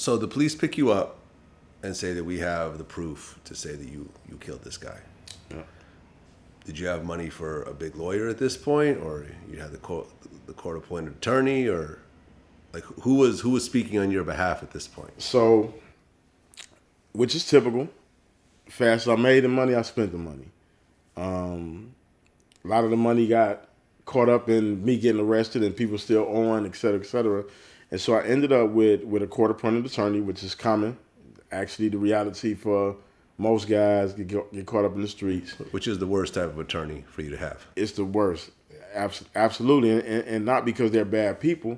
So the police pick you up and say that we have the proof to say that you killed this guy. Yeah. Did you have money for a big lawyer at this point, or you had the court appointed attorney, or like who was speaking on your behalf at this point? So, which is typical. Fast as I made the money, I spent the money. A lot of the money got caught up in me getting arrested and people still on, et cetera, et cetera. And so I ended up with a court-appointed attorney, which is common. Actually, the reality for most guys get caught up in the streets. Which is the worst type of attorney for you to have? It's the worst, absolutely. And not because they're bad people,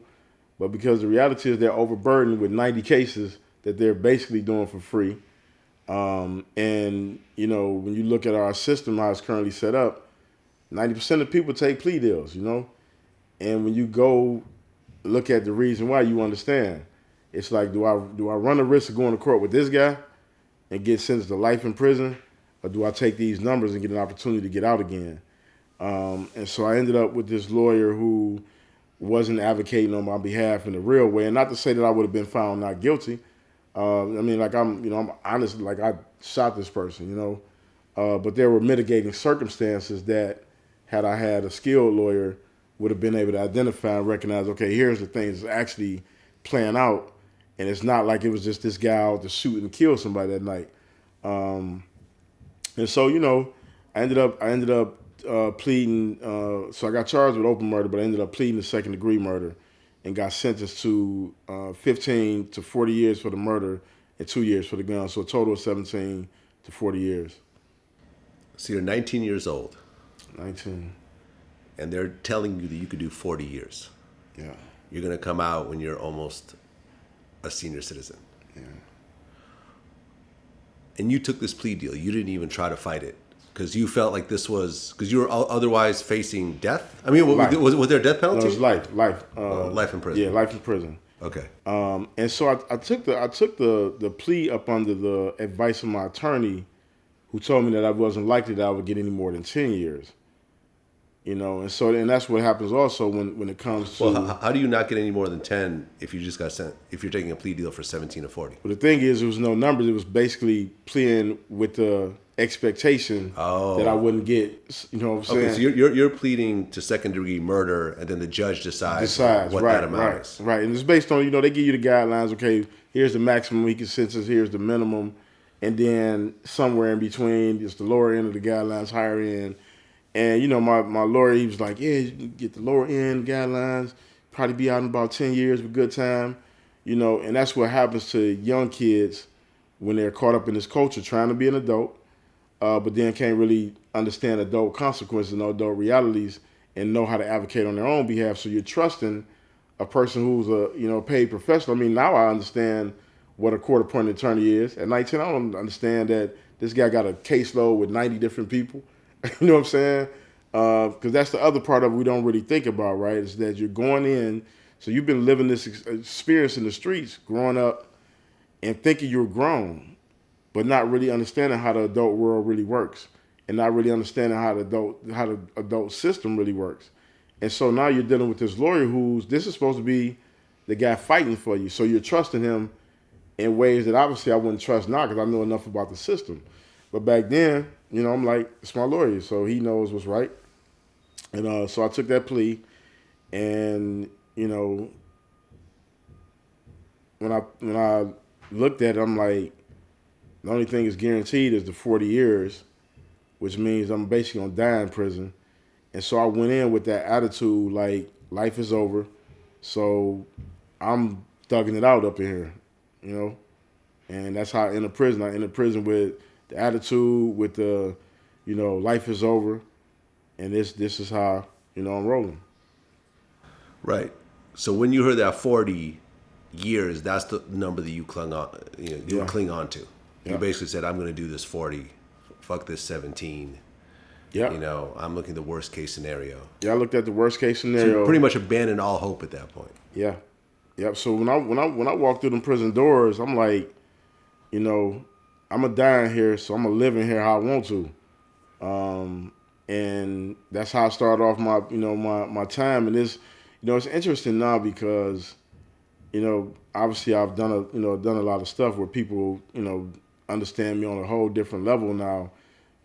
but because the reality is they're overburdened with 90 cases that they're basically doing for free. And, you know, when you look at our system, how it's currently set up, 90% of people take plea deals, you know? And when you go look at the reason why, you understand. It's like, do I run the risk of going to court with this guy and get sentenced to life in prison, or do I take these numbers and get an opportunity to get out again? And so I ended up with this lawyer who wasn't advocating on my behalf in the real way. And not to say that I would have been found not guilty. I mean, like I'm honest, like I shot this person, you know. But there were mitigating circumstances that, had I had a skilled lawyer, would have been able to identify and recognize, okay, here's the things that's actually playing out. And it's not like it was just this guy out to shoot and kill somebody that night. And so, you know, I ended up pleading. So I got charged with open murder, but I ended up pleading to second-degree murder and got sentenced to 15 to 40 years for the murder and 2 years for the gun. So a total of 17 to 40 years. So you're 19 years old. 19. And they're telling you that you could do 40 years. Yeah. You're going to come out when you're almost a senior citizen. Yeah. And you took this plea deal. You didn't even try to fight it because you felt like this was, because you were otherwise facing death. I mean, was there a death penalty? No, it was life. Life in prison. Yeah, life in prison. Okay. And so I took the plea up under the advice of my attorney, who told me that I wasn't likely that I would get any more than 10 years. You know, and that's what happens also when it comes to. Well, how do you not get any more than 10 if you just got sent? If you're taking a plea deal for 17 or 40? Well, the thing is, there was no numbers. It was basically pleading with the expectation that I wouldn't get. You know what I'm saying? Okay, so you're pleading to second-degree murder, and then the judge decides what right, that amount is. Right, and it's based on, you know, they give you the guidelines. Okay, here's the maximum he can sentence. Here's the minimum, and then somewhere in between, it's the lower end of the guidelines, higher end. And, you know, my lawyer, he was like, yeah, you can get the lower end guidelines, probably be out in about 10 years with good time. You know, and that's what happens to young kids when they're caught up in this culture, trying to be an adult, but then can't really understand adult consequences and adult realities and know how to advocate on their own behalf. So you're trusting a person who's a paid professional. I mean, now I understand what a court-appointed attorney is. At 19, I don't understand that this guy got a caseload with 90 different people. You know what I'm saying? Because that's the other part of it we don't really think about, right? Is that you're going in, so you've been living this experience in the streets, growing up, and thinking you're grown, but not really understanding how the adult world really works, and not really understanding how the adult system really works. And so now you're dealing with this lawyer this is supposed to be the guy fighting for you. So you're trusting him in ways that obviously I wouldn't trust now because I know enough about the system. But back then, you know, I'm like, it's my lawyer, so he knows what's right. And so I took that plea, and, you know, when I looked at it, I'm like, the only thing is guaranteed is the 40 years, which means I'm basically going to die in prison. And so I went in with that attitude, like, life is over, so I'm thugging it out up in here, you know? And that's how I enter prison. I enter prison with the attitude, with the, you know, life is over, and this is how, you know, I'm rolling. Right. So when you heard that 40 years, that's the number that you cling on to. Yeah. You basically said, I'm going to do this 40, fuck this 17. Yeah. You know, I'm looking at the worst case scenario. Yeah, I looked at the worst case scenario. So you pretty much abandoned all hope at that point. Yeah. Yep. So when I walked through them prison doors, I'm like, you know, I'm gonna die in here, so I'm gonna live in here how I want to. And that's how I started off my time. And it's interesting now because, obviously I've done done a lot of stuff where people, understand me on a whole different level now.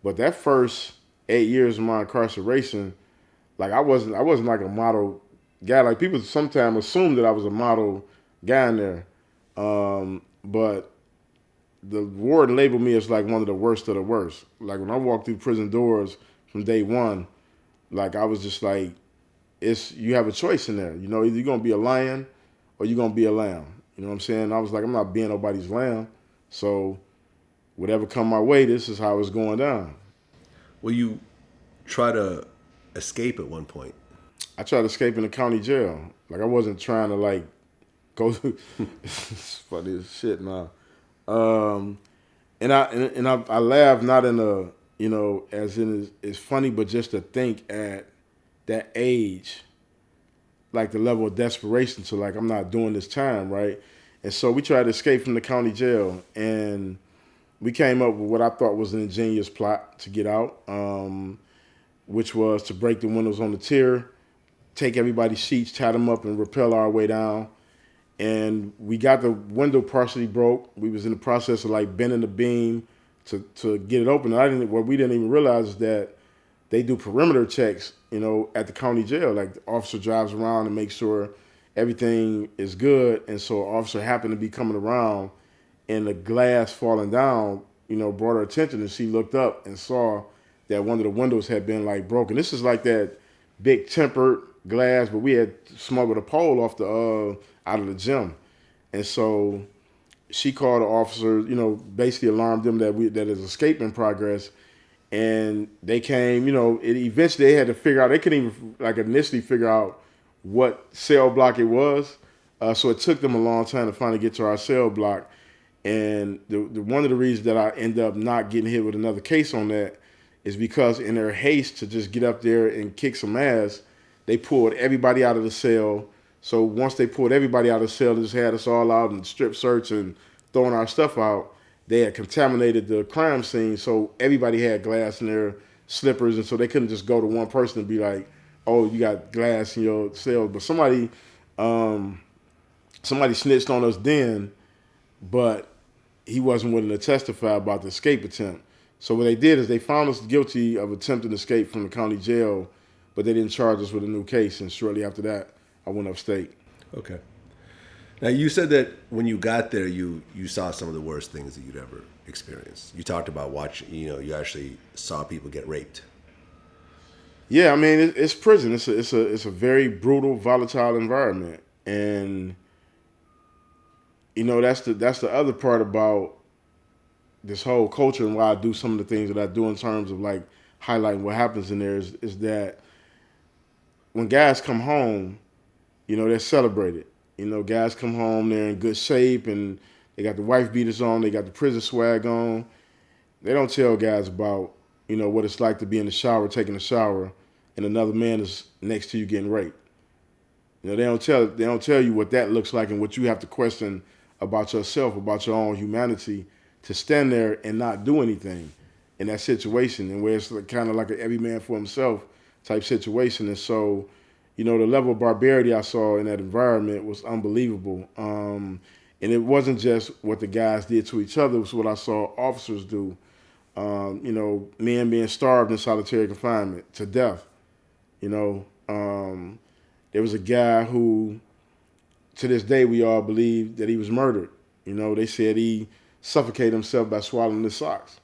But that first 8 years of my incarceration, like I wasn't like a model guy. Like people sometimes assume that I was a model guy in there. But the warden labeled me as like one of the worst of the worst. Like when I walked through prison doors from day one, like I was just like, you have a choice in there. Either you're gonna be a lion or you're gonna be a lamb. You know what I'm saying? I was like, I'm not being nobody's lamb. So whatever come my way, this is how it's going down. Well, you try to escape at one point. I tried escaping the county jail. Like I wasn't trying to like go. It's funny as shit now. Um, and I laugh not in a as in it's funny, but just to think at that age, like the level of desperation to like I'm not doing this time right, and so we tried to escape from the county jail, and we came up with what I thought was an ingenious plot to get out, which was to break the windows on the tier, take everybody's sheets, tie them up, and rappel our way down. And we got the window partially broke. We was in the process of like bending the beam to get it open. What we didn't even realize is that they do perimeter checks, at the county jail. Like the officer drives around and makes sure everything is good. And so an officer happened to be coming around, and the glass falling down, brought her attention, and she looked up and saw that one of the windows had been like broken. This is like that big tempered glass, but we had smuggled a pole off the out of the gym, and so she called the officer, basically alarmed them that there's escape in progress, and they came. Eventually they had to figure out. They couldn't even like initially figure out what cell block it was, so it took them a long time to finally get to our cell block. And the one of the reasons that I end up not getting hit with another case on that is because in their haste to just get up there and kick some ass, they pulled everybody out of the cell. So once they pulled everybody out of the cell, they just had us all out and strip search and throwing our stuff out. They had contaminated the crime scene, so everybody had glass in their slippers, and so they couldn't just go to one person and be like, "Oh, you got glass in your cell." But somebody snitched on us then, but he wasn't willing to testify about the escape attempt. So what they did is they found us guilty of attempting to escape from the county jail, but they didn't charge us with a new case. And shortly after that, I went upstate. Okay. Now, you said that when you got there, you saw some of the worst things that you'd ever experienced. You talked about watching, you actually saw people get raped. Yeah, I mean, it's prison. It's a very brutal, volatile environment. And, that's the other part about this whole culture and why I do some of the things that I do in terms of like highlighting what happens in there is that when guys come home, they're celebrated. Guys come home, they're in good shape, and they got the wife beaters on, they got the prison swag on. They don't tell guys about, what it's like to be in the shower, taking a shower, and another man is next to you getting raped. They don't tell you what that looks like and what you have to question about yourself, about your own humanity, to stand there and not do anything in that situation, and where it's kind of like an every man for himself type situation. And so, the level of barbarity I saw in that environment was unbelievable. And it wasn't just what the guys did to each other, it was what I saw officers do. Men being starved in solitary confinement to death. There was a guy who, to this day, we all believe that he was murdered. They said he suffocated himself by swallowing his socks.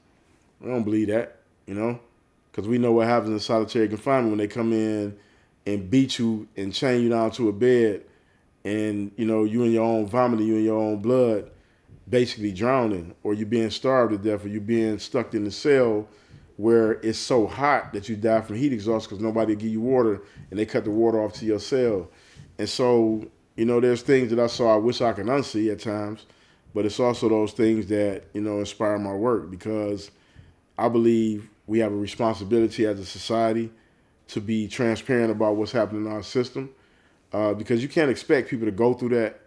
We don't believe that, because we know what happens in solitary confinement when they come in and beat you and chain you down to a bed, and you in your own vomit, you in your own blood, basically drowning, or you're being starved to death, or you're being stuck in the cell where it's so hot that you die from heat exhaustion because nobody will give you water, and they cut the water off to your cell. And so, there's things that I saw I wish I could unsee at times, but it's also those things that, inspire my work, because I believe we have a responsibility as a society to be transparent about what's happening in our system, because you can't expect people to go through that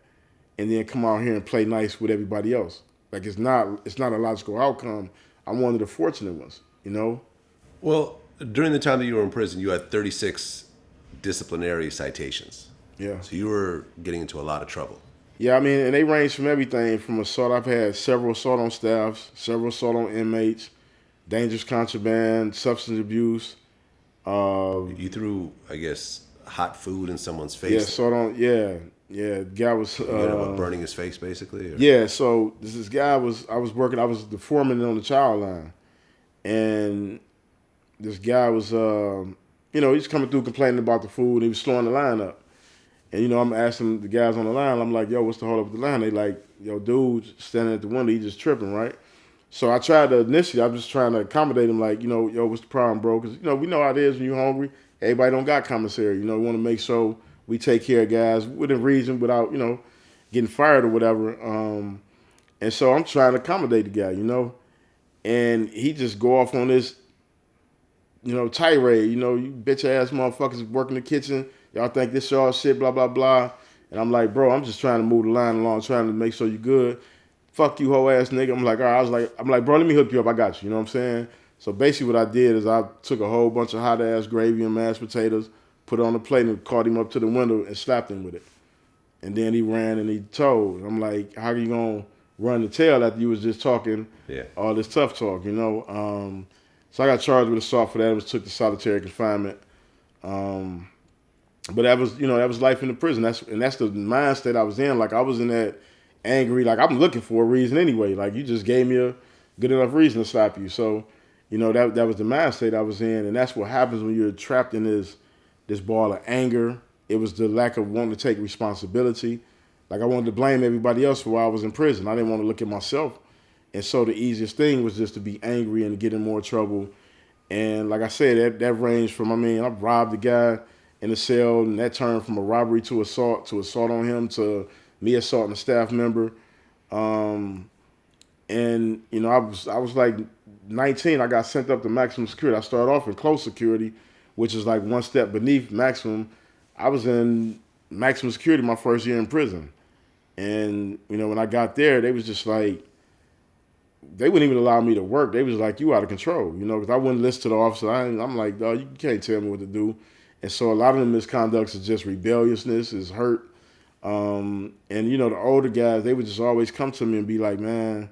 and then come out here and play nice with everybody else. Like it's not a logical outcome. I'm one of the fortunate ones, Well, during the time that you were in prison, you had 36 disciplinary citations. Yeah. So you were getting into a lot of trouble. Yeah, I mean, and they range from everything from assault. I've had several assault on staffs, several assault on inmates, dangerous contraband, substance abuse. You threw, I guess, hot food in someone's Yeah, face. assault on. Yeah, yeah. Guy was. You ended up burning his face, basically. Or? Yeah, so this guy was. I was working. I was the foreman on the child line, and this guy was. He's coming through complaining about the food. He was slowing the line up. And, I'm asking the guys on the line, I'm like, yo, what's the hold up with the line? They like, yo, dude's standing at the window, he just tripping, right? So I tried to initially, I'm just trying to accommodate him, like, yo, what's the problem, bro? Because, we know how it is when you're hungry. Everybody don't got commissary. We want to make sure we take care of guys within reason without, getting fired or whatever. And so I'm trying to accommodate the guy, and he just go off on this, tirade, you bitch ass motherfuckers working the kitchen. Y'all think this y'all shit, blah, blah, blah. And I'm like, bro, I'm just trying to move the line along, trying to make sure you good. Fuck you, hoe ass nigga. I'm like, all right, I'm like, bro, let me hook you up. I got you. You know what I'm saying? So basically what I did is I took a whole bunch of hot ass gravy and mashed potatoes, put it on the plate and caught him up to the window and slapped him with it. And then he ran and he told. I'm like, how are you going to run the tail after you was just talking all this tough talk, So I got charged with assault for that. I was took to solitary confinement. But that was life in the prison. That's the mindset I was in. Like I was in that angry. Like I'm looking for a reason anyway. Like you just gave me a good enough reason to slap you. So, that was the mindset I was in, and that's what happens when you're trapped in this ball of anger. It was the lack of wanting to take responsibility. Like I wanted to blame everybody else for why I was in prison. I didn't want to look at myself. And so the easiest thing was just to be angry and get in more trouble. And like I said, that ranged from I robbed the guy in the cell, and that turned from a robbery to assault on him to me assaulting a staff member. I was like 19. I got sent up to maximum security. I started off in close security, which is like one step beneath maximum. I was in maximum security my first year in prison. And, when I got there, they was just like, they wouldn't even allow me to work. They was like, you out of control, because I wouldn't listen to the officer. I'm like, dog, you can't tell me what to do. And so a lot of the misconducts is just rebelliousness, is hurt. And the older guys, they would just always come to me and be like, man,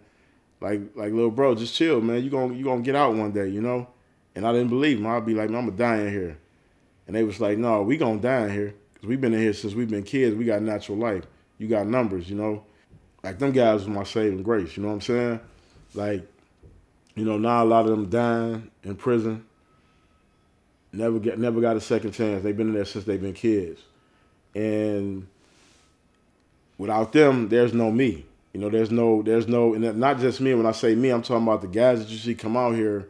like little bro, just chill, man. You gonna get out one day, And I didn't believe them. I'd be like, man, I'm gonna die in here. And they was like, no, we gonna die in here. Because we've been in here since we've been kids. We got natural life. You got numbers, Like them guys was my saving grace, you know what I'm saying? Like, now a lot of them dying in prison. Never got a second chance. They've been in there since they've been kids. And without them, there's no me. There's no, and not just me. When I say me, I'm talking about the guys that you see come out here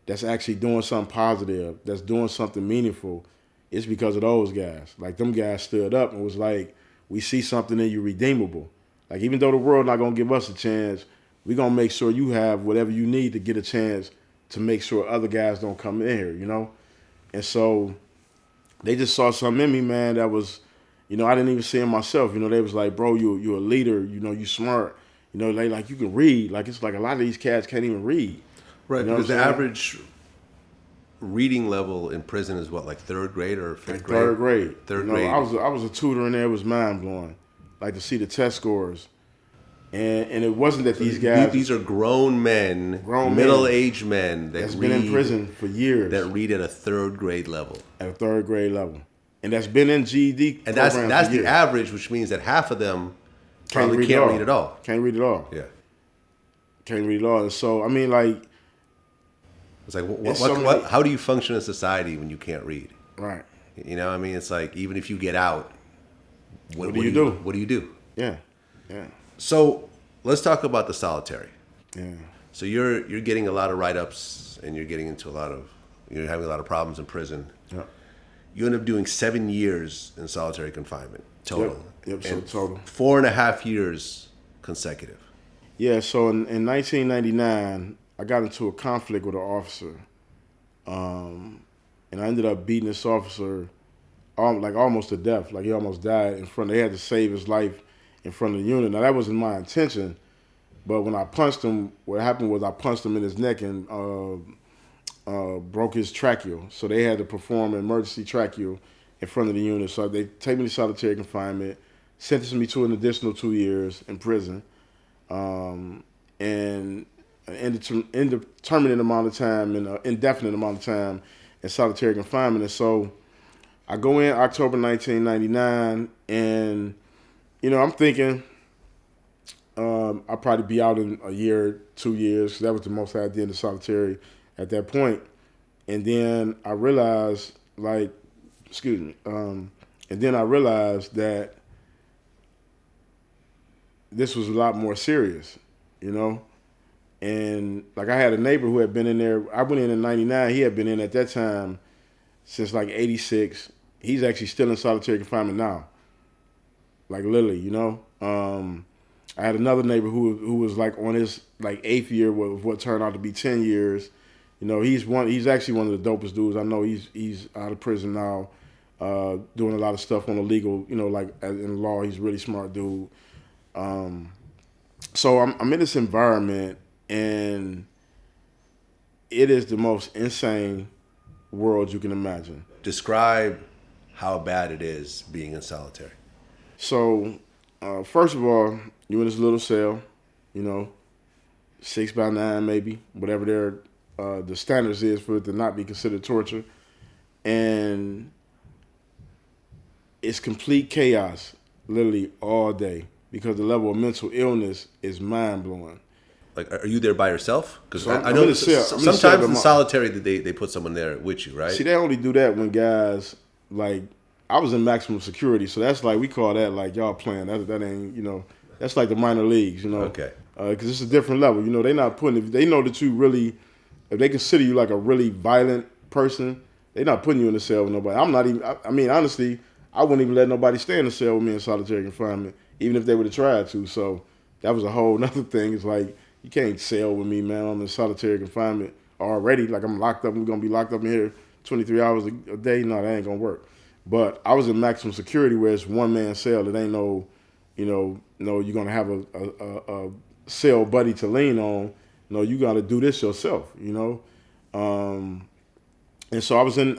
that's actually doing something positive, that's doing something meaningful. It's because of those guys. Like them guys stood up and was like, we see something in you redeemable. Like even though the world not gonna give us a chance, we're gonna make sure you have whatever you need to get a chance to make sure other guys don't come in here, And so they just saw something in me, man, that was, I didn't even see in myself. They was like, bro, you're a leader, you smart. They like, you can read. Like, it's like a lot of these cats can't even read. Right, because the average reading level in prison is what, like third grade or fifth grade? Third grade. Third grade. I was a tutor in there. It was mind-blowing. Like, to see the test scores. And it wasn't that these guys... These are grown men, middle-aged men that's been in prison for years. That read at a third grade level. At a third grade level. And that's been in GED and that's the average, which means that half of them can't read at all. Can't read at all. Yeah. Can't read at all. And so, like... It's like, how do you function in society when you can't read? Right. It's like, even if you get out, what do you do? What do you do? Yeah. Yeah. So let's talk about the solitary. Yeah. So you're getting a lot of write-ups, and you're getting into you're having a lot of problems in prison. Yeah. You end up doing 7 years in solitary confinement total. Yep. So total 4.5 years consecutive. Yeah. So in 1999, I got into a conflict with an officer, and I ended up beating this officer, almost to death. Like he almost died in front. They had to save his life in front of the unit. Now that wasn't my intention, but when I punched him, what happened was I punched him in his neck and broke his tracheal. So they had to perform an emergency tracheal in front of the unit. So they take me to solitary confinement, sentenced me to an additional 2 years in prison, and an indeterminate amount of time and an indefinite amount of time in solitary confinement. And so I go in October 1999, and I'm thinking I'll probably be out in a year, 2 years. 'Cause that was the most I did in the solitary at that point. And then I realized, and then I realized that this was a lot more serious, And like I had a neighbor who had been in there. I went in '99. He had been in at that time since like '86. He's actually still in solitary confinement now, like literally, I had another neighbor who was like on his like 8th year of what turned out to be 10 years. He's actually one of the dopest dudes. I know he's out of prison now, doing a lot of stuff on the legal, like in law. He's a really smart dude. So I'm in this environment, and it is the most insane world you can imagine. Describe how bad it is being in solitary. So, first of all, you're in this little cell, 6x9 maybe, whatever the standards is for it to not be considered torture, and it's complete chaos, literally all day, because the level of mental illness is mind blowing. Like, are you there by yourself? Because So I know I'm in a cell. sometimes in solitary they put someone there with you, right? See, they only do that when guys like I was in maximum security, so that's like we call that like y'all playing. That ain't that's like the minor leagues, Okay. Because it's a different level. They not putting if they know that you really if they consider you like a really violent person, they not putting you in a cell with nobody. I'm not even. I mean, honestly, I wouldn't even let nobody stay in a cell with me in solitary confinement, even if they would have tried to. So that was a whole nother thing. It's like you can't cell with me, man. I'm in solitary confinement already. Like I'm locked up. We're gonna be locked up in here 23 hours a day. No, that ain't gonna work. But I was in maximum security where it's one man cell. It ain't no, you're gonna have a cell buddy to lean on. No, you got to do this yourself. And so I was in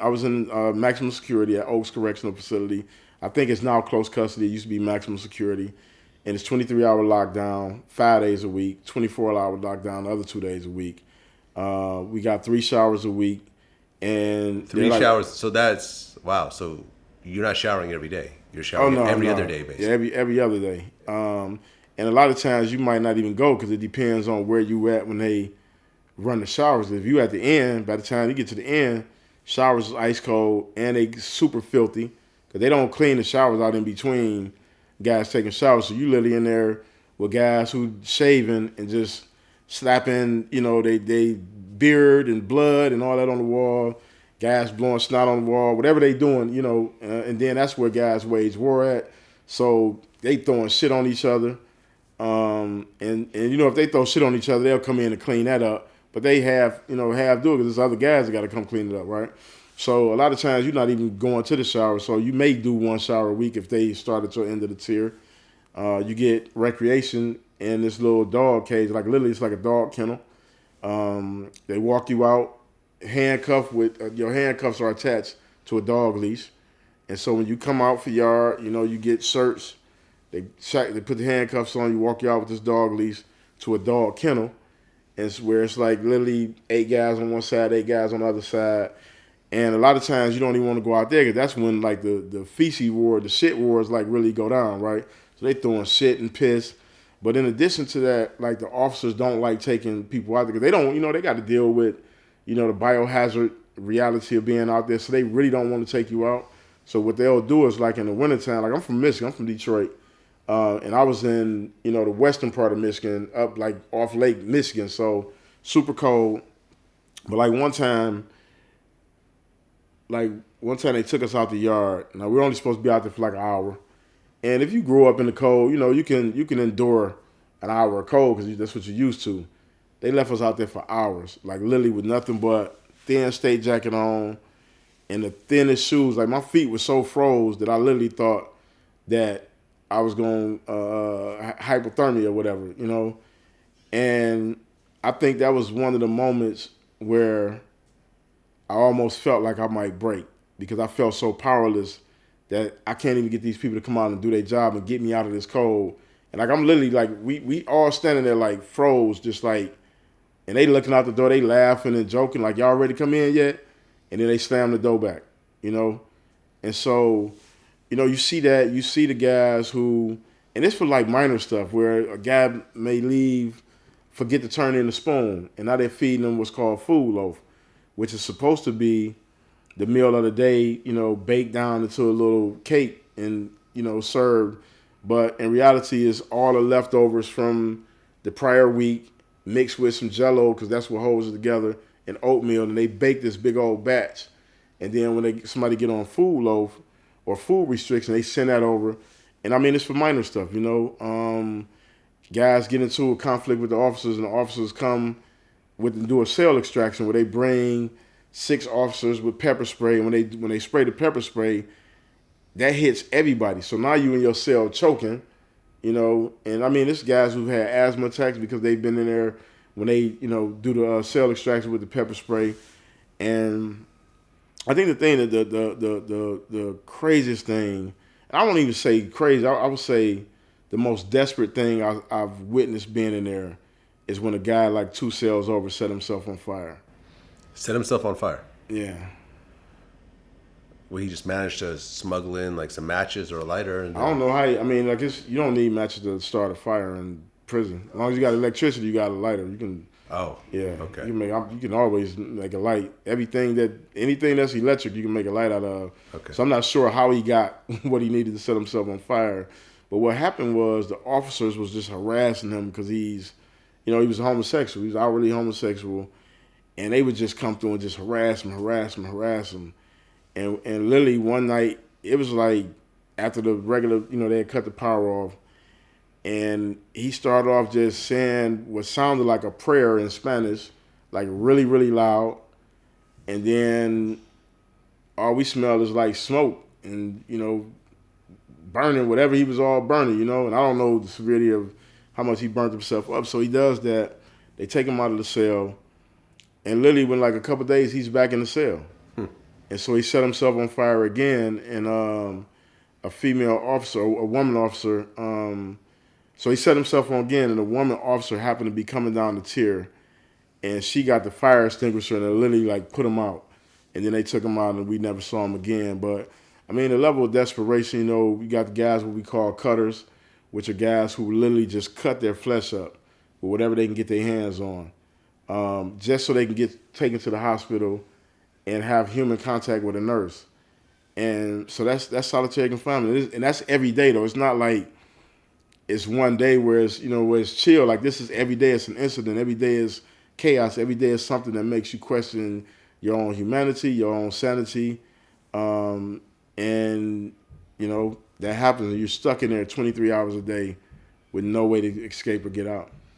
maximum security at Oaks Correctional Facility. I think it's now close custody. It used to be maximum security, and it's 23-hour lockdown, 5 days a week, 24-hour lockdown, the other 2 days a week. We got 3 showers a week, and 3 showers. So that's wow. So you're not showering every day. You're showering every other day, basically. Yeah, every other day. And a lot of times you might not even go because it depends on where you at when they run the showers. If you at the end, by the time you get to the end, showers is ice cold and they super filthy because they don't clean the showers out in between guys taking showers. So you literally in there with guys who shaving and just slapping, they beard and blood and all that on the wall. Guys blowing snot on the wall, whatever they doing, and then that's where guys wage war at. So they throwing shit on each other. And if they throw shit on each other, they'll come in and clean that up. But they half do it because there's other guys that got to come clean it up, right? So a lot of times you're not even going to the shower. So you may do 1 shower a week if they start at your end of the tier. You get recreation in this little dog cage, like literally it's like a dog kennel. They walk you out handcuffed with your handcuffs are attached to a dog leash. And so when you come out for yard, you get searched. They put the handcuffs on you, walk you out with this dog leash to a dog kennel. And it's where it's like literally 8 guys on one side, 8 guys on the other side. And a lot of times you don't even want to go out there because that's when like the feces war, the shit wars like really go down, right? So they throwing shit and piss. But in addition to that, like the officers don't like taking people out there because they don't, they got to deal with, the biohazard reality of being out there. So they really don't want to take you out. So what they'll do is like in the wintertime, like I'm from Michigan, I'm from Detroit. And I was in, the western part of Michigan, up like off Lake Michigan, so super cold. But like one time they took us out the yard. Now we were only supposed to be out there for like an hour. And if you grew up in the cold, you can endure an hour of cold because that's what you're used to. They left us out there for hours, like literally with nothing but thin state jacket on and the thinnest shoes. Like my feet were so froze that I literally thought that I was going hypothermia or whatever, And I think that was one of the moments where I almost felt like I might break because I felt so powerless that I can't even get these people to come out and do their job and get me out of this cold. And like I'm literally like we all standing there like froze, just like, and they looking out the door, they laughing and joking like, y'all ready to come in yet? And then they slam the door back, you know. And so, you know, you see the guys who, and it's for like minor stuff where a guy may leave, forget to turn in the spoon, and now they're feeding them what's called food loaf, which is supposed to be the meal of the day, you know, baked down into a little cake and, you know, served. But in reality, it's all the leftovers from the prior week mixed with some Jell-O, because that's what holds it together, and oatmeal, and they bake this big old batch. And then when somebody get on food loaf or food restriction, they send that over. And I mean, it's for minor stuff, you know. Guys get into a conflict with the officers, and the officers come with and do a cell extraction where they bring 6 officers with pepper spray. And when they spray the pepper spray, that hits everybody. So now you in your cell choking, you know. And I mean, this guys who've had asthma attacks because they've been in there when they, you know, do the cell extraction with the pepper spray. And I think the thing that the craziest thing, I won't even say crazy, I would say the most desperate thing I've witnessed being in there is when a guy like 2 cells over set himself on fire. Set himself on fire? Yeah. Well, he just managed to smuggle in like some matches or a lighter. And I don't know how. I mean, like you don't need matches to start a fire in prison. As long as you got electricity, you got a lighter. You can. Oh. Yeah. Okay. You can always make a light. Anything that's electric, you can make a light out of. Okay. So I'm not sure how he got what he needed to set himself on fire. But what happened was the officers was just harassing him because he was a homosexual. He was outwardly homosexual, and they would just come through and just harass him. And literally one night, it was like after the regular, you know, they had cut the power off, and he started off just saying what sounded like a prayer in Spanish, like really, really loud. And then all we smelled is like smoke and, you know, burning whatever he was all burning, you know. And I don't know the severity of how much he burnt himself up. So he does that. They take him out of the cell. And literally, within like a couple of days, he's back in the cell. And so he set himself on fire again, and a female officer, a woman officer, so he set himself on again, and a woman officer happened to be coming down the tier, and she got the fire extinguisher and it literally like put him out. And then they took him out and we never saw him again. But I mean, the level of desperation, you know, we got the guys what we call cutters, which are guys who literally just cut their flesh up with whatever they can get their hands on, just so they can get taken to the hospital and have human contact with a nurse. And so that's solitary confinement. And that's every day, though. It's not like it's one day where it's, you know, where it's chill. Like, this is every day. It's an incident. Every day is chaos. Every day is something that makes you question your own humanity, your own sanity. And, you know, that happens. And you're stuck in there 23 hours a day with no way to escape or get out.